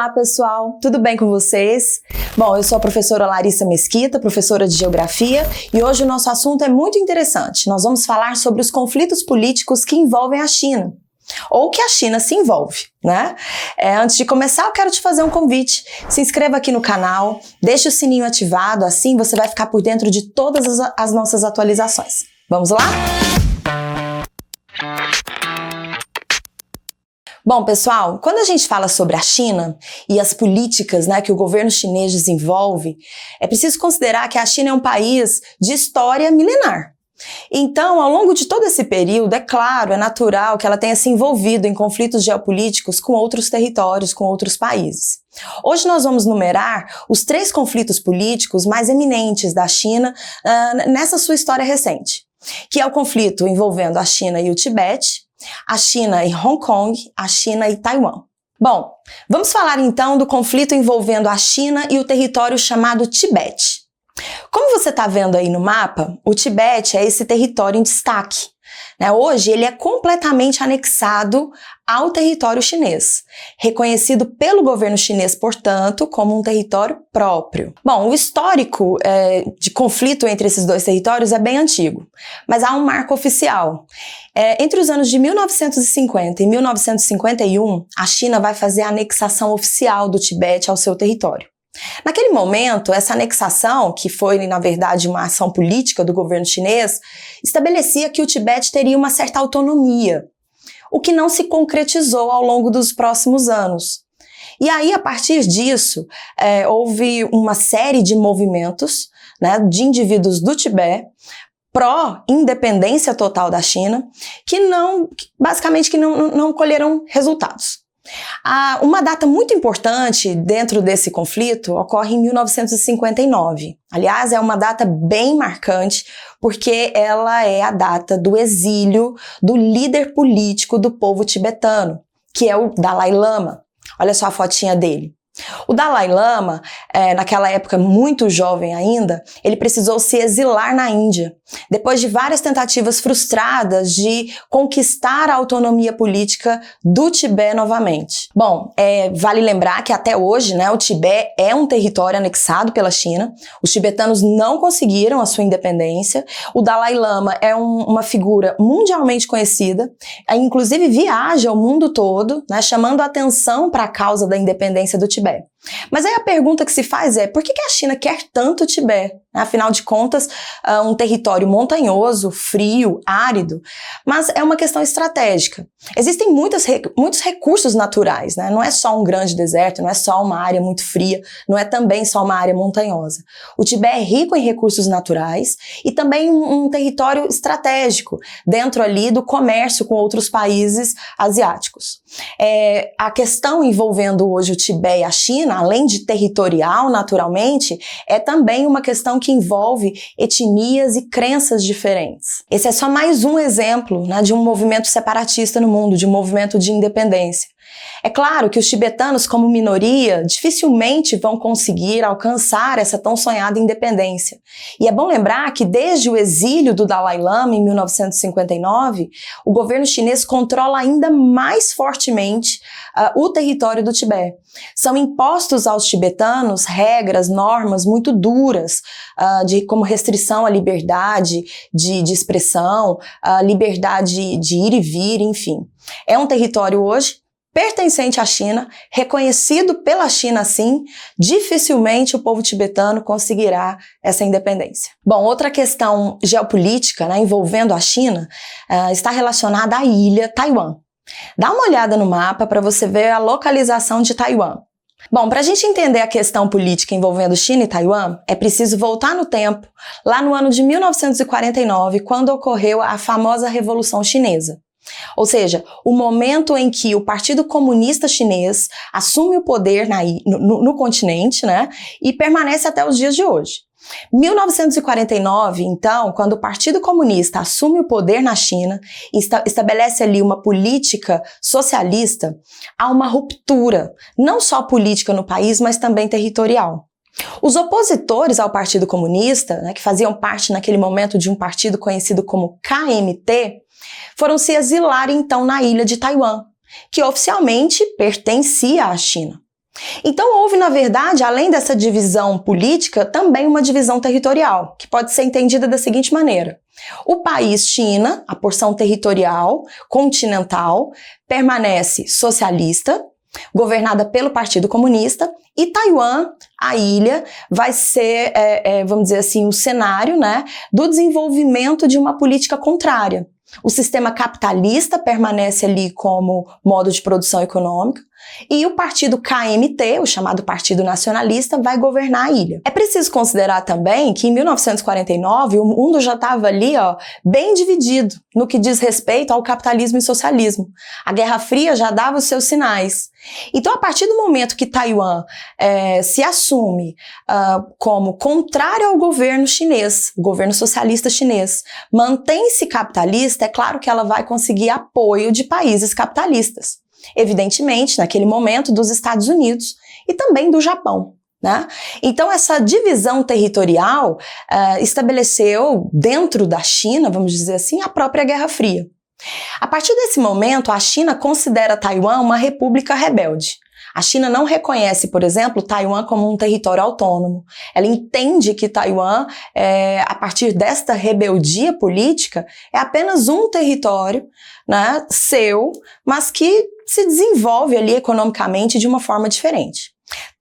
Olá pessoal, tudo bem com vocês? Bom, eu sou a professora Larissa Mesquita, professora de Geografia, e hoje o nosso assunto é muito interessante. Nós vamos falar sobre os conflitos políticos que envolvem a China, ou que a China se envolve, né? Antes de começar, eu quero te fazer um convite. Se inscreva aqui no canal, deixe o sininho ativado, assim você vai ficar por dentro de todas as nossas atualizações. Vamos lá? Bom, pessoal, quando a gente fala sobre a China e as políticas, né, que o governo chinês desenvolve, é preciso considerar que a China é um país de história milenar. Então, ao longo de todo esse período, é claro, é natural que ela tenha se envolvido em conflitos geopolíticos com outros territórios, com outros países. Hoje nós vamos numerar os 3 conflitos políticos mais eminentes da China nessa sua história recente, que é o conflito envolvendo a China e o Tibete, a China e Hong Kong, a China e Taiwan. Bom, vamos falar então do conflito envolvendo a China e o território chamado Tibete. Como você está vendo aí no mapa, o Tibete é esse território em destaque, né? Hoje ele é completamente anexado ao território chinês, reconhecido pelo governo chinês, portanto, como um território próprio. Bom, o histórico de conflito entre esses dois territórios é bem antigo, mas há um marco oficial. Entre os anos de 1950 e 1951, a China vai fazer a anexação oficial do Tibete ao seu território. Naquele momento, essa anexação, que foi, na verdade, uma ação política do governo chinês, estabelecia que o Tibete teria uma certa autonomia, o que não se concretizou ao longo dos próximos anos. E aí, a partir disso, houve uma série de movimentos, né, de indivíduos do Tibete pró-independência total da China, que basicamente não colheram resultados. Uma data muito importante dentro desse conflito ocorre em 1959. Aliás, é uma data bem marcante porque ela é a data do exílio do líder político do povo tibetano, que é o Dalai Lama. Olha só a fotinha dele. O Dalai Lama, naquela época muito jovem ainda, ele precisou se exilar na Índia, depois de várias tentativas frustradas de conquistar a autonomia política do Tibete novamente. Bom, vale lembrar que até hoje, né, o Tibete é um território anexado pela China, os tibetanos não conseguiram a sua independência, o Dalai Lama é uma figura mundialmente conhecida, inclusive viaja o mundo todo, né, chamando a atenção para a causa da independência do Tibete. Mas aí a pergunta que se faz é, por que a China quer tanto o Tibete? Afinal de contas, um território montanhoso, frio, árido, mas é uma questão estratégica. Existem muitos recursos naturais, né? Não é só um grande deserto, não é só uma área muito fria, não é também só uma área montanhosa. O Tibete é rico em recursos naturais e também um território estratégico dentro ali do comércio com outros países asiáticos. A questão envolvendo hoje o Tibete e a China, além de territorial naturalmente, é também uma questão que envolve etnias e crenças diferentes. Esse é só mais um exemplo, né, de um movimento separatista no mundo, de um movimento de independência. É claro que os tibetanos, como minoria, dificilmente vão conseguir alcançar essa tão sonhada independência. E é bom lembrar que desde o exílio do Dalai Lama em 1959, o governo chinês controla ainda mais fortemente o território do Tibete. São impostos aos tibetanos regras, normas muito duras, como restrição à liberdade de expressão, à liberdade de ir e vir, enfim. É um território hoje pertencente à China, reconhecido pela China assim, dificilmente o povo tibetano conseguirá essa independência. Bom, outra questão geopolítica, né, envolvendo a China está relacionada à ilha Taiwan. Dá uma olhada no mapa para você ver a localização de Taiwan. Bom, para a gente entender a questão política envolvendo China e Taiwan, é preciso voltar no tempo, lá no ano de 1949, quando ocorreu a famosa Revolução Chinesa. Ou seja, o momento em que o Partido Comunista Chinês assume o poder no continente, né, e permanece até os dias de hoje. 1949, então, quando o Partido Comunista assume o poder na China e estabelece ali uma política socialista, há uma ruptura, não só política no país, mas também territorial. Os opositores ao Partido Comunista, né, que faziam parte naquele momento de um partido conhecido como KMT, foram se exilar então na ilha de Taiwan, que oficialmente pertencia à China. Então houve, na verdade, além dessa divisão política, também uma divisão territorial, que pode ser entendida da seguinte maneira. O país China, a porção territorial, continental, permanece socialista, governada pelo Partido Comunista, e Taiwan, a ilha, vai ser, vamos dizer assim, o cenário, né, do desenvolvimento de uma política contrária. O sistema capitalista permanece ali como modo de produção econômica e o partido KMT, o chamado Partido Nacionalista, vai governar a ilha. É preciso considerar também que em 1949 o mundo já estava ali, bem dividido no que diz respeito ao capitalismo e socialismo. A Guerra Fria já dava os seus sinais. Então, a partir do momento que Taiwan se assume como contrário ao governo chinês, o governo socialista chinês, mantém-se capitalista, é claro que ela vai conseguir apoio de países capitalistas. Evidentemente, naquele momento, dos Estados Unidos e também do Japão, né? Então, essa divisão territorial estabeleceu dentro da China, vamos dizer assim, a própria Guerra Fria. A partir desse momento, a China considera Taiwan uma república rebelde. A China não reconhece, por exemplo, Taiwan como um território autônomo. Ela entende que Taiwan, a partir desta rebeldia política, é apenas um território, né, seu, mas que se desenvolve ali economicamente de uma forma diferente.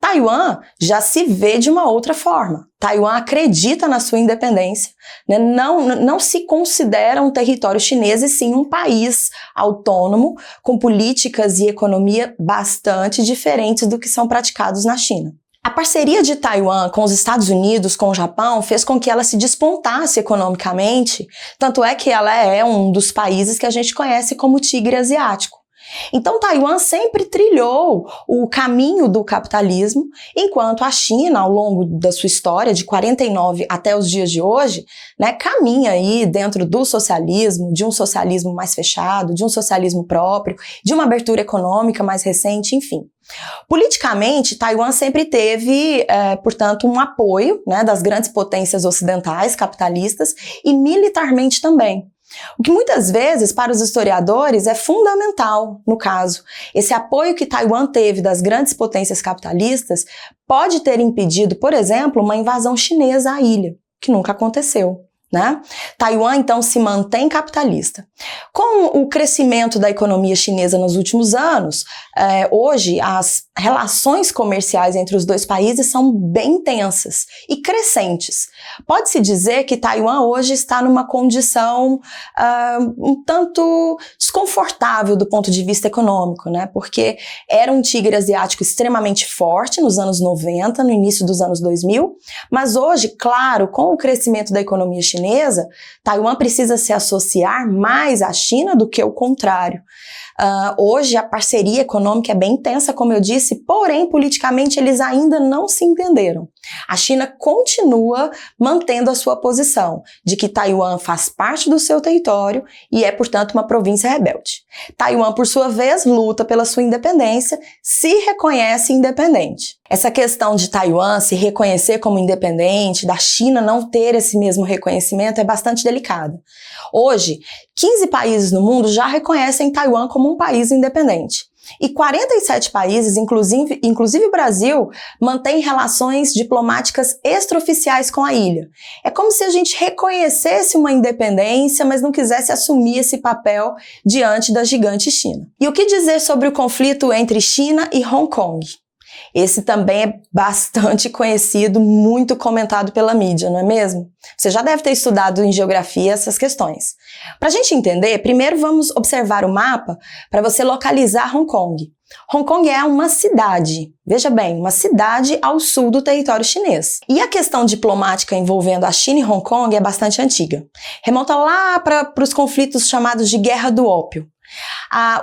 Taiwan já se vê de uma outra forma. Taiwan acredita na sua independência, né? Não se considera um território chinês e sim um país autônomo com políticas e economia bastante diferentes do que são praticados na China. A parceria de Taiwan com os Estados Unidos, com o Japão, fez com que ela se despontasse economicamente, tanto é que ela é um dos países que a gente conhece como tigre asiático. Então, Taiwan sempre trilhou o caminho do capitalismo, enquanto a China, ao longo da sua história, de 49 até os dias de hoje, né, caminha aí dentro do socialismo, de um socialismo mais fechado, de um socialismo próprio, de uma abertura econômica mais recente, enfim. Politicamente, Taiwan sempre teve, portanto, um apoio, né, das grandes potências ocidentais capitalistas e militarmente também. O que muitas vezes, para os historiadores, é fundamental no caso. Esse apoio que Taiwan teve das grandes potências capitalistas pode ter impedido, por exemplo, uma invasão chinesa à ilha, que nunca aconteceu, né? Taiwan, então, se mantém capitalista. Com o crescimento da economia chinesa nos últimos anos, hoje as relações comerciais entre os dois países são bem intensas e crescentes. Pode-se dizer que Taiwan hoje está numa condição um tanto desconfortável do ponto de vista econômico, né? Porque era um tigre asiático extremamente forte nos anos 90, no início dos anos 2000, mas hoje, claro, com o crescimento da economia chinesa, Taiwan precisa se associar mais à China do que o contrário. Hoje a parceria econômica é bem intensa, como eu disse, porém politicamente eles ainda não se entenderam. A China continua mantendo a sua posição de que Taiwan faz parte do seu território e é, portanto, uma província rebelde. Taiwan, por sua vez, luta pela sua independência, se reconhece independente. Essa questão de Taiwan se reconhecer como independente, da China não ter esse mesmo reconhecimento, é bastante delicada. Hoje, 15 países no mundo já reconhecem Taiwan como um país independente. E 47 países, inclusive o Brasil, mantém relações diplomáticas extraoficiais com a ilha. É como se a gente reconhecesse uma independência, mas não quisesse assumir esse papel diante da gigante China. E o que dizer sobre o conflito entre China e Hong Kong? Esse também é bastante conhecido, muito comentado pela mídia, não é mesmo? Você já deve ter estudado em geografia essas questões. Para a gente entender, primeiro vamos observar o mapa para você localizar Hong Kong. Hong Kong é uma cidade, veja bem, uma cidade ao sul do território chinês. E a questão diplomática envolvendo a China e Hong Kong é bastante antiga. Remonta lá para os conflitos chamados de Guerra do Ópio.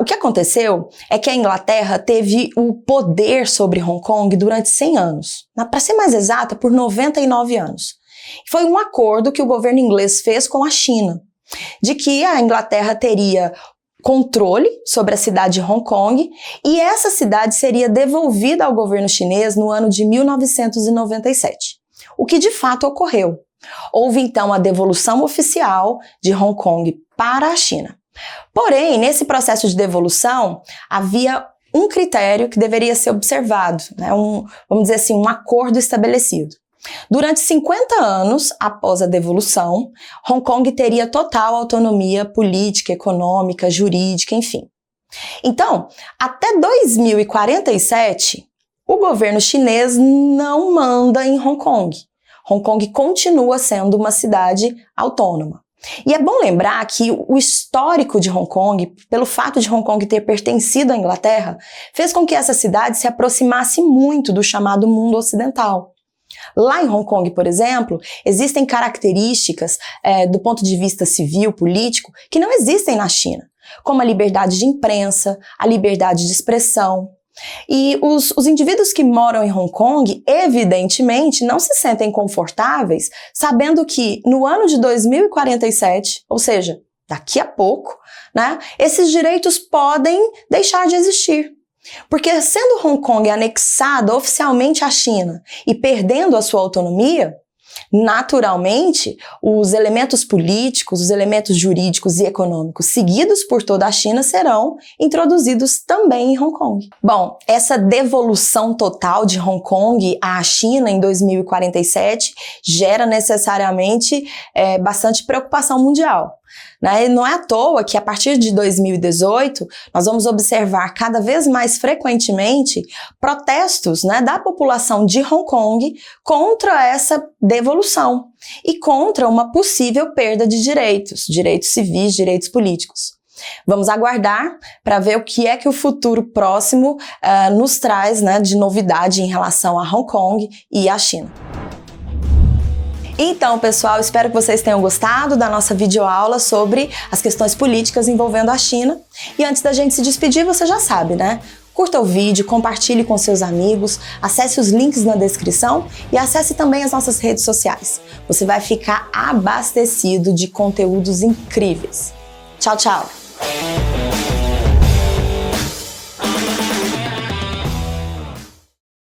O que aconteceu é que a Inglaterra teve o poder sobre Hong Kong durante 100 anos. Para ser mais exata, por 99 anos. Foi um acordo que o governo inglês fez com a China, de que a Inglaterra teria controle sobre a cidade de Hong Kong e essa cidade seria devolvida ao governo chinês no ano de 1997. O que de fato ocorreu. Houve então a devolução oficial de Hong Kong para a China. Porém, nesse processo de devolução, havia um critério que deveria ser observado, né? Vamos dizer assim, um acordo estabelecido. Durante 50 anos após a devolução, Hong Kong teria total autonomia política, econômica, jurídica, enfim. Então, até 2047, o governo chinês não manda em Hong Kong. Hong Kong continua sendo uma cidade autônoma. E é bom lembrar que o histórico de Hong Kong, pelo fato de Hong Kong ter pertencido à Inglaterra, fez com que essa cidade se aproximasse muito do chamado mundo ocidental. Lá em Hong Kong, por exemplo, existem características do ponto de vista civil, político, que não existem na China, como a liberdade de imprensa, a liberdade de expressão. E os indivíduos que moram em Hong Kong, evidentemente, não se sentem confortáveis sabendo que no ano de 2047, ou seja, daqui a pouco, né, esses direitos podem deixar de existir. Porque sendo Hong Kong anexado oficialmente à China e perdendo a sua autonomia, naturalmente, os elementos políticos, os elementos jurídicos e econômicos seguidos por toda a China serão introduzidos também em Hong Kong. Bom, essa devolução total de Hong Kong à China em 2047 gera necessariamente bastante preocupação mundial. Né? Não é à toa que a partir de 2018 nós vamos observar cada vez mais frequentemente protestos, né, da população de Hong Kong contra essa devolução e contra uma possível perda de direitos civis, direitos políticos. Vamos aguardar para ver o que é que o futuro próximo nos traz, né, de novidade em relação a Hong Kong e à China. Então, pessoal, espero que vocês tenham gostado da nossa videoaula sobre as questões políticas envolvendo a China. E antes da gente se despedir, você já sabe, né? Curta o vídeo, compartilhe com seus amigos, acesse os links na descrição e acesse também as nossas redes sociais. Você vai ficar abastecido de conteúdos incríveis. Tchau, tchau!